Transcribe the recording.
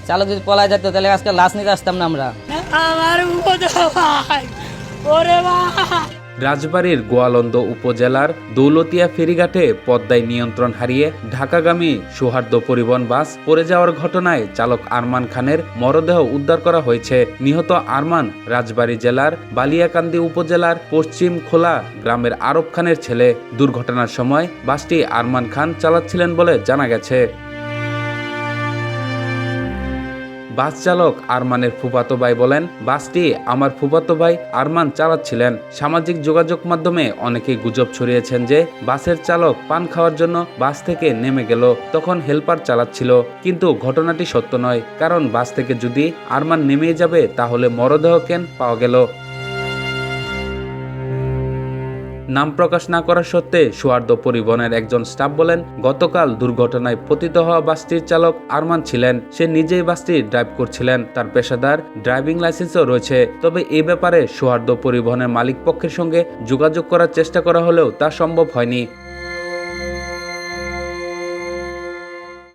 চালক যদি পলায় যেত তাহলে আজকে লাশ নিতে আসতাম না আমরা। আমার ভাই, ওরে ভাই। রাজবাড়ীর গোয়ালন্দ উপজেলার দৌলতিয়া ফেরিঘাটে পদ্মায় নিয়ন্ত্রণ হারিয়ে ঢাকাগামী সৌহার্দ্য পরিবহন বাস পড়ে যাওয়ার ঘটনায় চালক আরমান খানের মরদেহ উদ্ধার করা হয়েছে। নিহত আরমান রাজবাড়ী জেলার বালিয়াকান্দি উপজেলার পশ্চিম খোলা গ্রামের আরব খানের ছেলে। দুর্ঘটনার সময় বাসটি আরমান খান চালাচ্ছিলেন বলে জানা গেছে। বাস চালক আরমানের ফুফাতো ভাই বলেন, বাসটি আমার ফুফাতো ভাই আরমান চালাচ্ছিলেন। সামাজিক যোগাযোগ মাধ্যমে অনেকেই গুজব ছড়িয়েছেন যে বাসের চালক পান খাওয়ার জন্য বাস থেকে নেমে গেল, তখন হেল্পার চালাচ্ছিল। কিন্তু ঘটনাটি সত্য নয়, কারণ বাস থেকে যদি আরমান নেমে যাবে তাহলে মরদেহ কেন পাওয়া গেল। নাম প্রকাশ না করা সত্ত্বে সৌহার্দ্য পরিবহনের একজন স্টাফ বলেন, গতকাল দুর্ঘটনায় পতিত হওয়া বাসটির চালক আরমান ছিলেন। সে নিজেই বাসটি ড্রাইভ করছিলেন। তার পেশাদার ড্রাইভিং লাইসেন্সও রয়েছে। তবে এ ব্যাপারে সৌহার্দ্য পরিবহনের মালিক পক্ষের সঙ্গে যোগাযোগ করার চেষ্টা করা হলেও তা সম্ভব হয়নি।